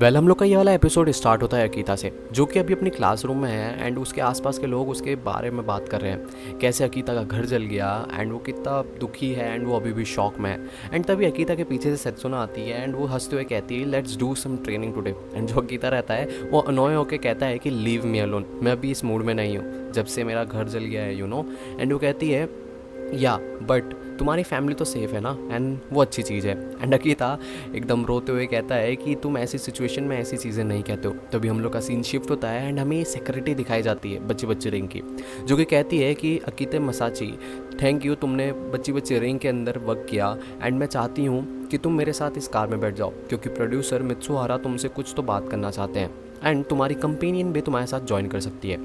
हम लोग का ये वाला एपिसोड स्टार्ट होता है अकीता से, जो कि अभी अपनी क्लासरूम में है एंड उसके आसपास के लोग उसके बारे में बात कर रहे हैं, कैसे अकीता का घर जल गया एंड वो कितना दुखी है एंड वो अभी भी शॉक में है। एंड तभी अकीता के पीछे से सेत्सुना आती है एंड वो हंसते हुए कहती है let's do some training today. And जो अकीता रहता है वो अनोय होकर कहता है कि लीव मी अलोन, मैं अभी इस मूड में नहीं हूँ जब से मेरा घर जल गया है एंड वो कहती है या बट तुम्हारी फैमिली तो सेफ़ है ना, एंड वो अच्छी चीज़ है। एंड अकीता एकदम रोते हुए कहता है कि तुम ऐसी सिचुएशन में ऐसी चीज़ें नहीं कहते हो। तभी हम लोग का सीन शिफ्ट होता है एंड हमें सिक्योरिटी दिखाई जाती है बच्ची बच्ची रिंग की, जो कि कहती है कि अकीते मसाची थैंक यू, तुमने बच्ची बच्ची रिंग के अंदर वर्क किया एंड मैं चाहती हूँ कि तुम मेरे साथ इस कार में बैठ जाओ क्योंकि प्रोड्यूसर मित्सुहारा तुमसे कुछ तो बात करना चाहते हैं एंड तुम्हारी कंपेनियन भी तुम्हारे साथ ज्वाइन कर सकती है।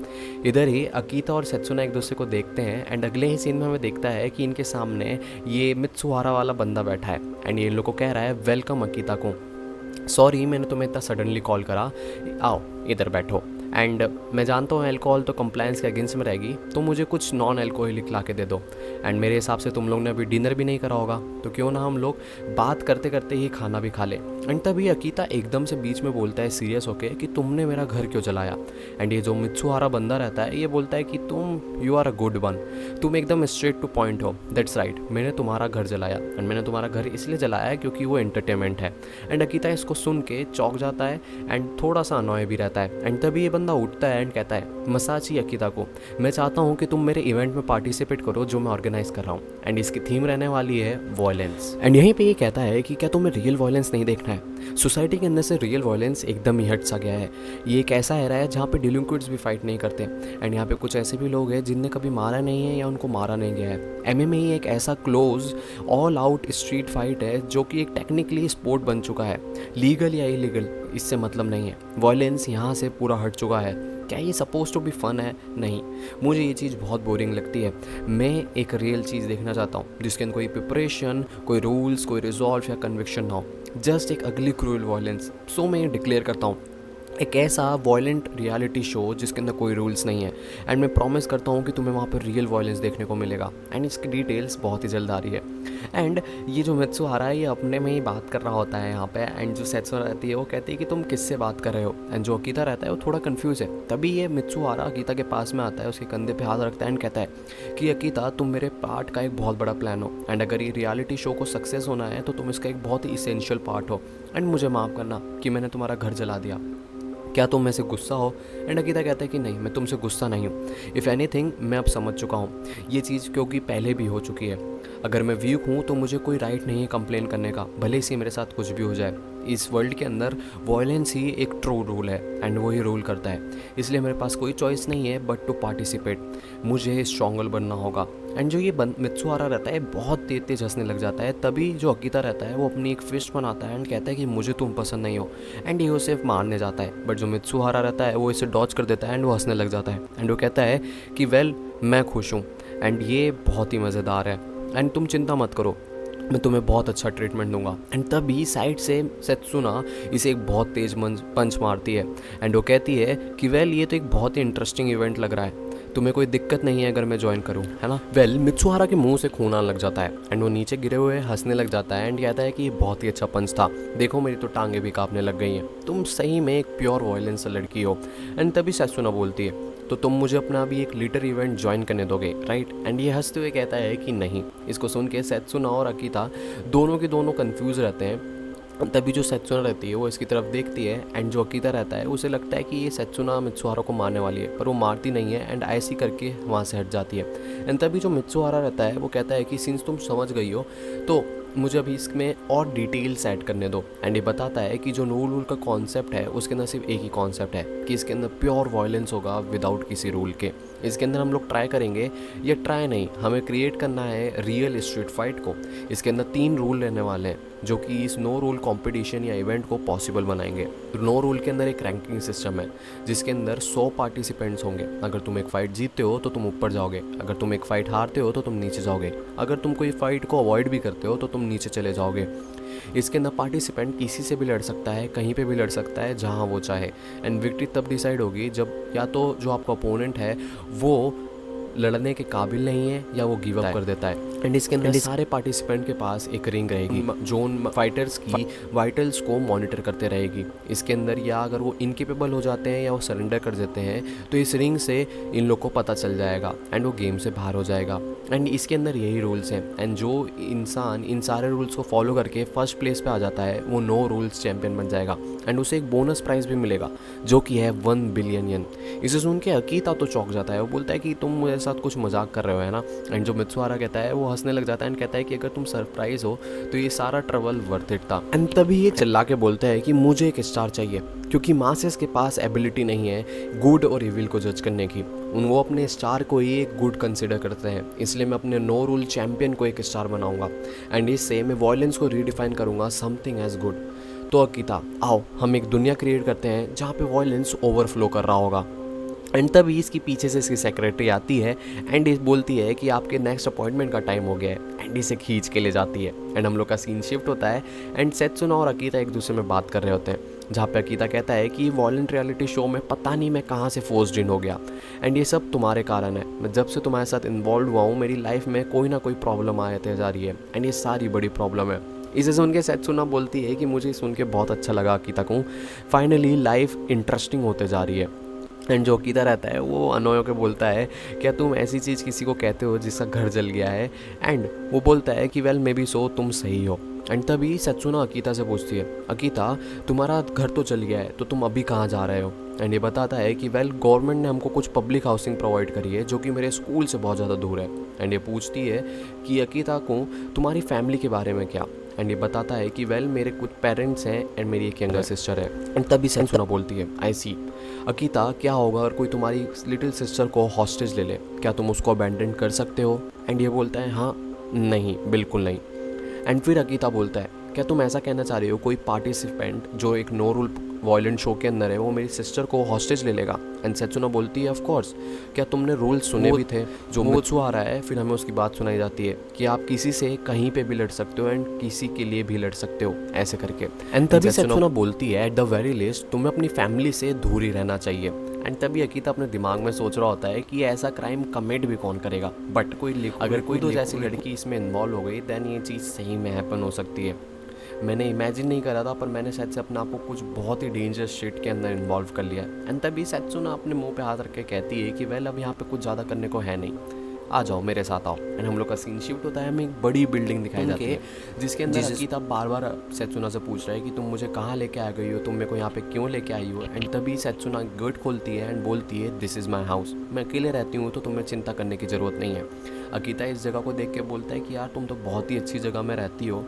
इधर ही अकीता और सेत्सुना एक दूसरे को देखते हैं एंड अगले ही सीन में हमें देखता है कि इनके सामने ये मित्सुहारा वाला बंदा बैठा है एंड ये इन लोग को कह रहा है वेलकम अकीता को, सॉरी मैंने तुम्हें इतना सडनली कॉल करा, आओ इधर बैठो। एंड मैं जानता हूँ अल्कोहल तो कंप्लायंस के अगेंस्ट में रहेगी, तो मुझे कुछ नॉन अल्कोहलिक ला के दे दो। एंड मेरे हिसाब से तुम लोग ने अभी डिनर भी नहीं करा होगा, तो क्यों ना हम लोग बात करते करते ही खाना भी खा ले। एंड तभी अकीता एकदम से बीच में बोलता है सीरियस होके कि तुमने मेरा घर क्यों जलाया। एंड ये जो मित्सुहारा बंदा रहता है ये बोलता है कि तुम you are a good one, तुम एकदम स्ट्रेट टू पॉइंट हो, दैट्स राइट, मैंने तुम्हारा घर जलाया एंड मैंने तुम्हारा घर इसलिए जलाया है क्योंकि वो एंटरटेनमेंट है। एंड अकीता इसको सुन के चौंक जाता है एंड थोड़ा सा अनॉय भी रहता है। एंड तभी ये बंदा उठता है एंड कहता है मसाची अकीता को, मैं चाहता हूँ कि तुम मेरे इवेंट में पार्टिसिपेट करो जो मैं ऑर्गेनाइज कर रहा हूँ एंड इसकी थीम रहने वाली है वॉयलेंस। एंड यहीं पे ये कहता है कि क्या तुम्हें रियल वॉयलेंस नहीं देखना है, सोसाइटी के अंदर से रियल वॉयलेंस एकदम ही हट सा गया है। ये एक ऐसा एरा है जहाँ पे डिलिंक्विट्स भी फाइट नहीं करते एंड यहाँ पे कुछ ऐसे भी लोग हैं जिनने कभी मारा नहीं है या उनको मारा नहीं गया है। एमएमए ही एक ऐसा close all out street fight है जो कि एक टेक्निकली स्पोर्ट बन चुका है, लीगल या इलीगल इससे मतलब नहीं है। वॉयलेंस यहाँ से पूरा हट चुका है। क्या ये सपोज टू बी फन है? नहीं, मुझे ये चीज़ बहुत बोरिंग लगती है। मैं एक रियल चीज़ देखना चाहता हूँ जिसके अंदर कोई प्रिपरेशन, कोई रूल्स, कोई रिजॉल्व या कन्विक्शन ना हो, जस्ट एक अगली क्रूअल वॉयलेंस। सो मैं ये डिक्लेयर करता हूँ एक ऐसा वॉयलेंट रियलिटी शो जिसके अंदर कोई रूल्स नहीं है एंड मैं प्रॉमिस करता हूँ कि तुम्हें वहाँ पर रियल वॉयलेंस देखने को मिलेगा एंड इसकी डिटेल्स बहुत ही जल्द आ रही है। एंड ये जो मित्सुहारा है ये अपने में ही बात कर रहा होता है यहाँ पे एंड जो सेत्सुना रहती है वो कहती है कि तुम किससे बात कर रहे हो एंड जो अकीता रहता है वो थोड़ा कन्फ्यूज़ है। तभी ये मित्सुहारा अकीता के पास में आता है, उसके कंधे पे हाथ रखता है एंड कहता है कि अकीता तुम मेरे पार्ट का एक बहुत बड़ा प्लान हो एंड अगर ये रियलिटी शो को सक्सेस होना है तो तुम इसका एक बहुत ही इसेंशियल पार्ट हो एंड मुझे माफ़ करना कि मैंने तुम्हारा घर जला दिया। क्या तुम में से गुस्सा हो? एंड अकीता कहता है कि नहीं, मैं तुमसे गुस्सा नहीं हूँ, इफ़ एनीथिंग मैं अब समझ चुका हूँ ये चीज़ क्योंकि पहले भी हो चुकी है। अगर मैं वीक हूँ तो मुझे कोई राइट नहीं है कंप्लेन करने का, भले से मेरे साथ कुछ भी हो जाए। इस वर्ल्ड के अंदर वॉयलेंस ही एक ट्रू रूल है एंड वही रूल करता है, इसलिए मेरे पास कोई चॉइस नहीं है बट टू पार्टिसिपेट। मुझे स्ट्रॉन्गर बनना होगा। एंड जो ये मित्सुहारा रहता है बहुत तेज तेज हंसने लग जाता है। तभी जो अकीता रहता है वो अपनी एक फिस्ट बनाता है एंड कहता है कि मुझे तुम पसंद नहीं हो एंड ये उसे मारने जाता है, बट जो मित्सुहारा रहता है वो इसे डॉच कर देता है एंड वो हंसने लग जाता है एंड वो कहता है कि वेल मैं खुश हूँ एंड ये बहुत ही मज़ेदार है एंड तुम चिंता मत करो, मैं तुम्हें बहुत अच्छा ट्रीटमेंट दूंगा। एंड तभी साइड से सेत्सुना इसे एक बहुत तेज पंच मारती है एंड वो कहती है कि वेल ये तो एक बहुत ही इंटरेस्टिंग इवेंट लग रहा है, तुम्हें कोई दिक्कत नहीं है अगर मैं ज्वाइन करूं, है ना? वेल मित्सुहारा के मुंह से खून आने लग जाता है एंड वो नीचे गिरे हुए हंसने लग जाता है एंड कहता है कि ये बहुत ही अच्छा पंच था, देखो मेरी तो टांगे भी कांपने लग गई हैं, तुम सही में एक प्योर वॉयलेंस लड़की हो। एंड तभी सेत्सुना बोलती है तो तुम मुझे अपना अभी एक लीटर इवेंट ज्वाइन करने दोगे, राइट? एंड ये हंसते हुए कहता है कि नहीं। इसको सुन के सेत्सुना और अकीता दोनों के दोनों कंफ्यूज रहते हैं। तभी जो सेत्सुना रहती है वो इसकी तरफ देखती है एंड जो अकीता रहता है उसे लगता है कि ये सेत्सुना मित्सुहारा को मारने वाली है, पर वो मारती नहीं है एंड ऐसी करके वहाँ से हट जाती है। एंड तभी जो मित्सुहारा रहता है वो कहता है कि सिंस तुम समझ गई हो तो मुझे अभी इसमें और डिटेल्स ऐड करने दो। एंड ये बताता है कि जो नो रूल का कॉन्सेप्ट है उसके अंदर सिर्फ एक ही कॉन्सेप्ट है कि इसके अंदर प्योर वॉयलेंस होगा विदाउट किसी रूल के। इसके अंदर हम लोग ट्राई करेंगे, ये ट्राई नहीं, हमें क्रिएट करना है रियल स्ट्रीट फाइट को। इसके अंदर 3 रूल रहने वाले हैं जो कि इस नो रूल कंपटीशन या इवेंट को पॉसिबल बनाएंगे। नो रूल के अंदर एक रैंकिंग सिस्टम है जिसके अंदर 100 पार्टिसिपेंट्स होंगे। अगर तुम एक फ़ाइट जीतते हो तो तुम ऊपर जाओगे, अगर तुम एक फ़ाइट हारते हो तो तुम नीचे जाओगे, अगर तुम कोई फ़ाइट को अवॉइड भी करते हो तो तुम नीचे चले जाओगे। इसके अंदर पार्टिसिपेंट किसी से भी लड़ सकता है, कहीं पे भी लड़ सकता है जहां वो चाहे एंड विक्ट्री तब डिसाइड होगी जब या तो जो आपका ओपोनेंट है वो लड़ने के काबिल नहीं है या वो गिव अप कर देता है। एंड इसके अंदर सारे पार्टिसिपेंट के पास एक रिंग रहेगी जोन फाइटर्स की वाइटल्स को मॉनिटर करते रहेगी। इसके अंदर या अगर वो इनकेपेबल हो जाते हैं या वो सरेंडर कर देते हैं तो इस रिंग से इन लोग को पता चल जाएगा एंड वो गेम से बाहर हो जाएगा। एंड इसके अंदर यही रूल्स हैं एंड जो इंसान इन सारे रूल्स को फॉलो करके फर्स्ट प्लेस पे आ जाता है वो नो रूल्स चैंपियन बन जाएगा एंड उसे एक बोनस प्राइज़ भी मिलेगा जो कि है 1 बिलियन येन। इसे सुन के अकीता तो चौंक जाता है, वो बोलता है कि तुम मेरे साथ कुछ मजाक कर रहे हो है ना। एंड जो मित्सुहारा कहता है वो हंसने लग जाता है एंड कहता है कि अगर तुम सरप्राइज हो तो ये सारा ट्रबल वर्थ इट था। एंड तभी ये चिल्ला के बोलता है कि मुझे एक स्टार चाहिए क्योंकि मासेस के पास एबिलिटी नहीं है गुड और इविल को जज करने की। वो अपने स्टार को ही एक गुड कंसिडर करते हैं, इसलिए मैं अपने नो रूल चैंपियन को एक स्टार बनाऊंगा एंड इससे मैं वॉयलेंस को रीडिफाइन करूंगा समथिंग एज गुड। तो अकीता आओ हम एक दुनिया क्रिएट करते हैं जहाँ पे वॉयलेंस ओवरफ्लो कर रहा होगा। एंड तभी इसकी पीछे से इसकी सेक्रेटरी आती है एंड इस बोलती है कि आपके नेक्स्ट अपॉइंटमेंट का टाइम हो गया है एंड इसे खींच के ले जाती है। एंड हम लोग का सीन शिफ्ट होता है एंड सेत्सुना और अकीता एक दूसरे में बात कर रहे होते हैं जहाँ पे अकीता कहता है कि वॉयलेंट रियलिटी शो में पता नहीं मैं कहाँ से फोर्स्ड इन हो गया एंड ये सब तुम्हारे कारण है। मैं जब से तुम्हारे साथ इन्वॉल्व हुआ हूँ मेरी लाइफ में कोई ना कोई प्रॉब्लम आते जा रही है एंड ये सारी बड़ी प्रॉब्लम है। इसे सुन के सेत्सुना बोलती है कि मुझे सुन के बहुत अच्छा लगा अकीता को, फाइनली लाइफ इंटरेस्टिंग होते जा रही है। एंड जो अकीता रहता है वो अनोय के बोलता है क्या तुम ऐसी चीज़ किसी को कहते हो जिसका घर जल गया है। एंड वो बोलता है कि वेल मे बी सो तुम सही हो। एंड तभी सेत्सुना अकीता से पूछती है अकीता तुम्हारा घर तो चल गया है तो तुम अभी कहाँ जा रहे हो। एंड ये बताता है कि वेल गवर्नमेंट ने हमको कुछ पब्लिक हाउसिंग प्रोवाइड करी है जो कि मेरे स्कूल से बहुत ज़्यादा दूर है। एंड ये पूछती है कि अकीता को तुम्हारी फैमिली के बारे में क्या। एंड ये बताता है कि वेल मेरे कुछ पेरेंट्स हैं एंड मेरी एक यंगर सिस्टर है। एंड तभी सेत्सुना बोलती है आई सी अकीता क्या होगा अगर कोई तुम्हारी लिटिल सिस्टर को हॉस्टेज ले ले, क्या तुम उसको अबैंडन कर सकते हो। एंड ये बोलता है हाँ नहीं बिल्कुल नहीं। एंड फिर अकीता बोलता है क्या तुम ऐसा कहना चाह रही हो कोई पार्टिसिपेंट जो एक नो रूल वॉयलेंट शो के अंदर है वो मेरी सिस्टर को हॉस्टेज ले लेगा। एंड सेत्सुना बोलती है ऑफ कोर्स क्या तुमने रूल्स सुने भी थे। जो मित्सुहारा है फिर हमें उसकी बात सुनाई जाती है कि आप किसी से कहीं पे भी लड़ सकते हो एंड किसी के लिए भी लड़ सकते हो ऐसे करके। एंड तभी सेत्सुना बोलती है एट द वेरी लीस्ट तुम्हें अपनी फैमिली से दूर ही रहना चाहिए। एंड तभी अकीता अपने दिमाग में सोच रहा होता है कि ऐसा क्राइम कमिट भी कौन करेगा, बट अगर कोई तो जैसी लड़की इसमें इन्वॉल्व हो गई देन ये चीज़ सही में हैपन हो सकती है। मैंने इमेजिन नहीं करा था पर मैंने शायद से अपने आप को कुछ बहुत ही डेंजरस शिट के अंदर इन्वॉल्व कर लिया। एंड तभी सेत्सुना अपने मुंह पे हाथ रख के कहती है कि वेल अब यहाँ पे कुछ ज़्यादा करने को है नहीं, आ जाओ मेरे साथ आओ। एंड हम लोग का सीन शिफ्ट होता है, हमें एक बड़ी बिल्डिंग दिखाई जाती है जिसके अंदर अकीता बार बार सेत्सुना से पूछ रहा है कि तुम मुझे कहाँ लेके आ गई हो, तुम मेरे को यहाँ पे क्यों लेके आई हो। एंड तभी सेत्सुना गेट खोलती है एंड बोलती है दिस इज़ माई हाउस, मैं अकेले रहती हूँ तो तुम्हें चिंता करने की ज़रूरत नहीं है। अकीता इस जगह को देख के बोलता है कि यार तुम तो बहुत ही अच्छी जगह में रहती हो।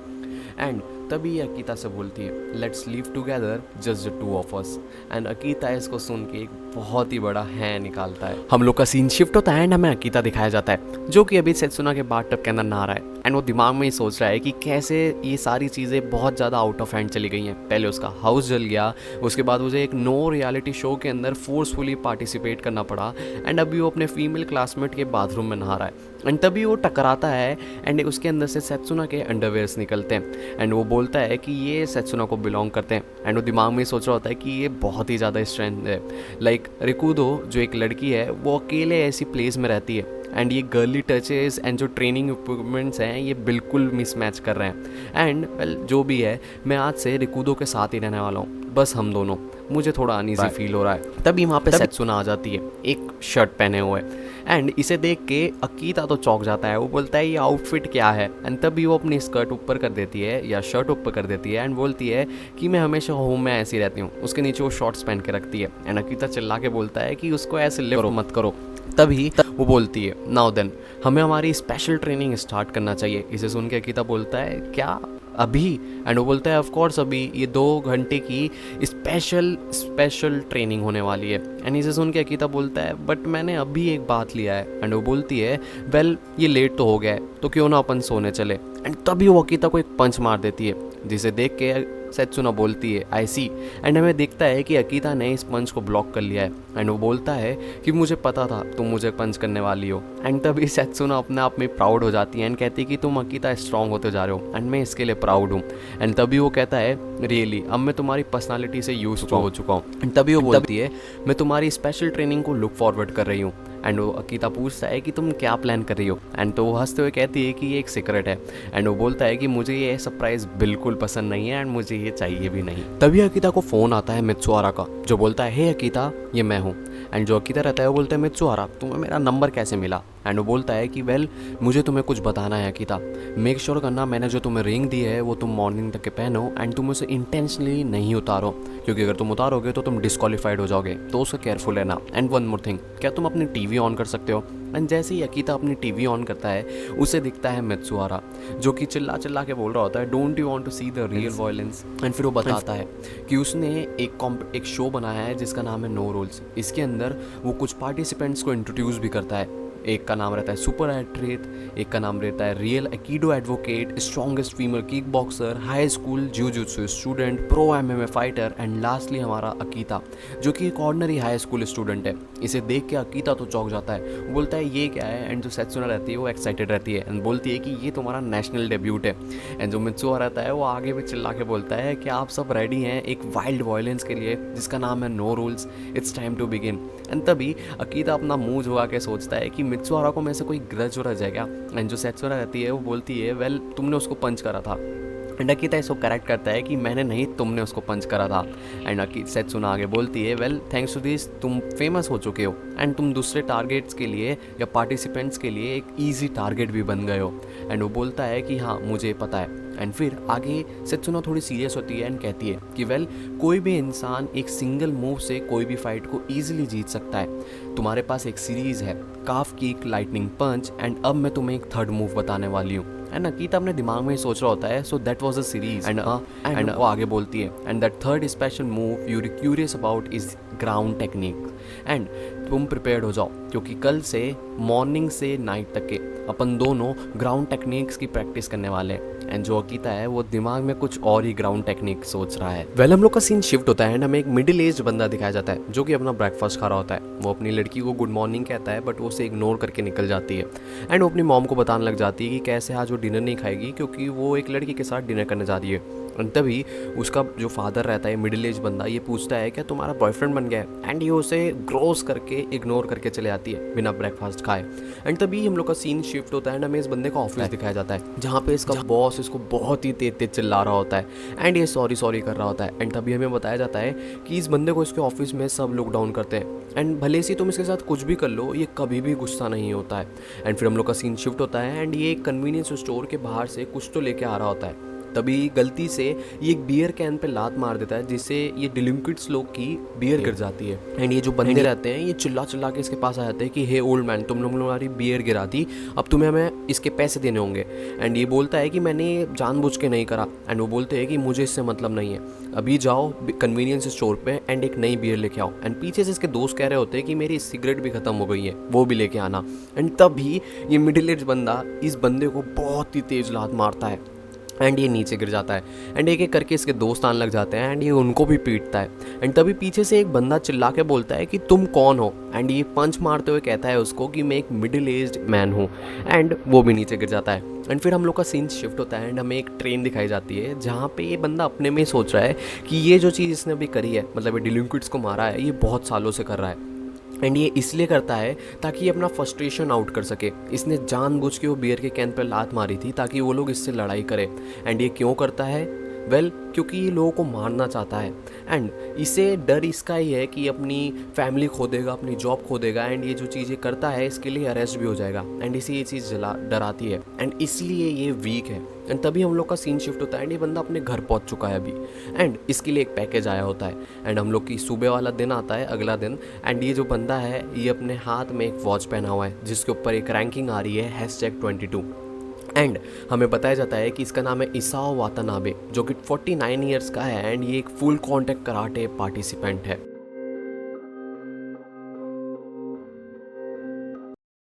एंड तभी अकीता से बोलती है let's live together just the two of us. And Akita इसको सुन के एक बहुत ही बड़ा है निकालता है। हम लोग का सीन शिफ्ट होता है एंड हमें अकीता दिखाया जाता है जो कि अभी सेत्सुना के बाथटब के अंदर नहा रहा है। एंड वो दिमाग में ही सोच रहा है कि कैसे ये सारी चीज़ें बहुत ज़्यादा आउट ऑफ हैंड चली गई हैं। पहले उसका हाउस जल गया, उसके बाद मुझे एक नो रियलिटी शो के अंदर फोर्सफुली पार्टिसिपेट करना पड़ा एंड अभी वो अपने फीमेल क्लासमेट के बाथरूम में नहा रहा है। एंड तभी वो टकराता है एंड उसके अंदर से सेत्सुना के अंडरवेयर्स निकलते हैं एंड वो बोलता है कि ये सेत्सुना को बिलोंग करते हैं। एंड वो दिमाग में सोच रहा होता है कि ये बहुत ही ज़्यादा स्ट्रेंथ है। लाइक रिकुदो जो एक लड़की है वो अकेले ऐसी प्लेस में रहती है एंड ये गर्ली टचेस एंड जो ट्रेनिंग इक्विपमेंट्स हैं ये बिल्कुल मिसमैच कर रहे हैं। एंड वेल जो भी है मैं आज से रिकुदो के साथ ही रहने वाला हूँ, बस हम दोनों। मुझे थोड़ा अनईजी फील हो रहा है। तभी वहाँ पे सेत्सुना आ जाती है एक शर्ट पहने हुए एंड इसे देख के अकीता तो चौंक जाता है। वो बोलता है ये आउटफिट क्या है। एंड तभी वो अपनी स्कर्ट ऊपर कर देती है या शर्ट ऊपर कर देती है एंड बोलती है कि मैं हमेशा होम में ऐसी रहती हूँ। उसके नीचे वो शॉर्ट्स पहन के रखती है एंड अकीता चिल्ला के बोलता है कि उसको ऐसे लिफ्ट मत करो। तभी वो बोलती है नाउ देन हमें हमारी स्पेशल ट्रेनिंग स्टार्ट करना चाहिए। इसे सुन के अकीता बोलता है क्या अभी। एंड वो बोलता है ऑफ कोर्स अभी, ये 2 घंटे की स्पेशल ट्रेनिंग होने वाली है। एंड इसे सुन के अकीता बोलता है बट मैंने अभी एक बात लिया है। एंड वो बोलती है वेल ये लेट तो हो गया है तो क्यों ना अपन सोने चले। एंड तभी वो अकीता को एक पंच मार देती है जिसे देख के सेत्सुना बोलती है आई सी। एंड हमें दिखता है कि अकीता ने इस पंच को ब्लॉक कर लिया है। एंड वो बोलता है कि मुझे पता था तुम मुझे पंच करने वाली हो। एंड तभी सेत्सुना अपने आप में प्राउड हो जाती है एंड कहती है कि तुम अकीता स्ट्रांग होते जा रहे हो एंड मैं इसके लिए प्राउड हूँ। एंड तभी वो कहता है रियली अब मैं तुम्हारी पर्सनालिटी से यूज हो चुका हूँ। एंड तभी वो बोलती है मैं तुम्हारी स्पेशल ट्रेनिंग को लुक फॉरवर्ड कर रही हूँ। एंड वो अकीता पूछता है कि तुम क्या प्लान कर रही हो, एंड तो वो हंसते हुए कहती है कि ये एक सीक्रेट है। एंड वो बोलता है कि मुझे ये सरप्राइज बिल्कुल पसंद नहीं है एंड मुझे ये चाहिए भी नहीं। तभी अकीता को फ़ोन आता है मित्सुहारा का, जो बोलता है हे अकीता, ये मैं हूँ। एंड जो अकीता रहता है वो बोलता है मित्सुहारा, तुम्हें मेरा नंबर कैसे मिला? एंड वो बोलता है कि वेल मुझे तुम्हें कुछ बताना है अकीता, मेक श्योर करना मैंने जो तुम्हें रिंग दी है वो तुम मॉर्निंग तक के पहनो एंड तुम उसे इंटेंशनली नहीं उतारो, क्योंकि अगर तुम उतारोगे तो तुम डिस्क्वालीफाइड हो जाओगे, तो उसका केयरफुल रहना। एंड वन मोर थिंग, क्या तुम अपनी टीवी ऑन कर सकते हो? एंड जैसे ही अकीता अपनी टीवी ऑन करता है उसे दिखता है मित्सुहारा, जो कि चिल्ला चिल्ला के बोल रहा होता है don't you want to see the real violence. And फिर वो बताता है कि उसने एक शो बनाया है जिसका नाम है नो रूल्स। इसके अंदर वो कुछ पार्टिसिपेंट्स को इंट्रोड्यूस भी करता है। एक का नाम रहता है सुपर एथलीट, एक का नाम रहता है real aikido advocate, strongest female kick boxer, high school जिujutsu student, pro MMA fighter and lastly हमारा अकीता, जो कि एक ऑर्डिनरी हाई स्कूल स्टूडेंट है। इसे देख के अकीता तो चौंक जाता है, वो बोलता है ये क्या है। एंड जो सेत्सुना रहती है वो एक्साइटेड रहती है एंड बोलती है कि ये तुम्हारा नेशनल डेब्यूट है। एंड जो मित्सुहा रहता है वो आगे भी चिल्ला के बोलता है कि आप सब रेडी हैं एक वाइल्ड वायलेंस के लिए जिसका नाम है no rules, it's time to begin. And तभी अकीता अपना मुंह झुका के सोचता है कि मित्सुहारा को में से कोई ग्रज वरज है क्या? एंड जो सेत्सुना रहती है वो बोलती है वेल तुमने उसको पंच करा था। एंड अकीता इसको करेक्ट करता है कि मैंने नहीं, तुमने उसको पंच करा था। एंड सेत्सुना आगे बोलती है वेल थैंक्स टू दिस तुम फेमस हो चुके हो एंड तुम दूसरे टारगेट्स के लिए या पार्टिसिपेंट्स के लिए एक ईजी टारगेट भी बन गए हो। एंड वो बोलता है कि हाँ मुझे पता है। एंड फिर आगे सेत्सुना थोड़ी सीरियस होती है एंड कहती है कि वेल कोई भी इंसान एक सिंगल मूव से कोई भी फाइट को ईजिली जीत सकता है। तुम्हारे पास एक सीरीज़ है काफ किक, लाइटनिंग पंच, एंड अब मैं तुम्हें एक थर्ड मूव बताने वाली हूँ। एंड अकीता अपने दिमाग में ही सोच रहा होता है so that was a series. And वो आगे बोलती है and that third special move you curious about is ground technique. And तुम प्रिपेयर्ड हो जाओ क्योंकि कल से मॉर्निंग से नाइट तक के अपन दोनों ग्राउंड टेक्निक्स की प्रैक्टिस करने वाले हैं। एंड जो अकीता है वो दिमाग में कुछ और ही ग्राउंड टेक्निक सोच रहा है। वेल हम लोग का सीन शिफ्ट होता है एंड हमें एक मिडिल एज बंदा दिखाया जाता है जो कि अपना ब्रेकफास्ट खा रहा होता है। वो अपनी लड़की को गुड मॉर्निंग कहता है बट वो उसे इग्नोर करके निकल जाती है। एंड वो अपनी मॉम को बताने लग जाती है कि कैसे आज वो डिनर नहीं खाएगी क्योंकि वो एक लड़की के साथ डिनर करने जा रही है। एंड तभी उसका जो फादर रहता है मिडिल एज बंदा ये पूछता है क्या तुम्हारा बॉयफ्रेंड बन गया है? एंड ये उसे ग्रोस करके इग्नोर करके चले आती है बिना ब्रेकफास्ट खाए। एंड तभी हम लोग का सीन शिफ्ट होता है एंड हमें इस बंदे का ऑफिस दिखाया जाता है जहाँ पे इसका बॉस इसको बहुत ही तेज तेज चिल्ला रहा होता है एंड ये सॉरी सॉरी कर रहा होता है। एंड तभी हमें बताया जाता है कि इस बंदे को इसके ऑफिस में सब लुक डाउन करते हैं एंड भले से तुम इसके साथ कुछ भी कर लो ये कभी भी गुस्सा नहीं होता है। एंड फिर हम लोग का सीन शिफ्ट होता है एंड ये एक कन्वीनियंस स्टोर के बाहर से कुछ तो लेके आ रहा होता है। तभी गलती से ये एक बियर कैन पे लात मार देता है जिससे ये डिलिंक्विट्स लोग की बियर गिर जाती है। एंड ये जो बंदे रहते हैं ये चिल्ला चिल्ला के इसके पास आ जाते हैं कि हे ओल्ड मैन तुम लोग हमारी बियर गिरा दी, अब तुम्हें हमें इसके पैसे देने होंगे। एंड ये बोलता है कि मैंने जानबूझ के नहीं करा। एंड वो बोलते हैं कि मुझे इससे मतलब नहीं है, अभी जाओ कन्वीनियंस स्टोर पे एंड एक नई बियर लेके आओ। एंड पीछे से इसके दोस्त कह रहे होते हैं कि मेरी सिगरेट भी खत्म हो गई है वो भी लेके आना। एंड तभी ये मिडिल एज बंदा इस बंदे को बहुत ही तेज लात मारता है एंड ये नीचे गिर जाता है। एंड एक एक करके इसके दोस्त आने लग जाते हैं एंड ये उनको भी पीटता है। एंड तभी पीछे से एक बंदा चिल्ला के बोलता है कि तुम कौन हो? एंड ये पंच मारते हुए कहता है उसको कि मैं एक मिडिल एज्ड मैन हूँ। एंड वो भी नीचे गिर जाता है। एंड फिर हम लोग का सीन शिफ्ट होता है एंड हमें एक ट्रेन दिखाई जाती है जहाँ पे ये बंदा अपने में सोच रहा है कि ये जो चीज़ इसने अभी करी है, मतलब ये डिलिंक्विट्स को मारा है, ये बहुत सालों से कर रहा है। एंड ये इसलिए करता है ताकि ये अपना फ्रस्ट्रेशन आउट कर सके। इसने जानबूझ के वो बियर के कैन पर लात मारी थी ताकि वो लोग इससे लड़ाई करें। एंड ये क्यों करता है? वेल क्योंकि ये लोगों को मारना चाहता है एंड इसे डर इसका ही है कि अपनी फैमिली खो देगा, अपनी जॉब खो देगा। एंड ये जो चीज़ें करता है इसके लिए अरेस्ट भी हो जाएगा एंड इसे ये चीज़ डराती है एंड इसलिए ये वीक है। एंड तभी हम लोग का सीन शिफ्ट होता है एंड ये बंदा अपने घर पहुंच चुका है अभी एंड इसके लिए एक पैकेज आया होता है। एंड हम लोग की सुबह वाला दिन आता है, अगला दिन। एंड ये जो बंदा है ये अपने हाथ में एक वॉच पहना हुआ है जिसके ऊपर एक रैंकिंग आ रही है #22। एंड हमें बताया जाता है कि इसका नाम है इसाओ वातानाबे जो कि 49 ईयर्स का है एंड ये एक फुल कॉन्टैक्ट कराटे पार्टिसिपेंट है।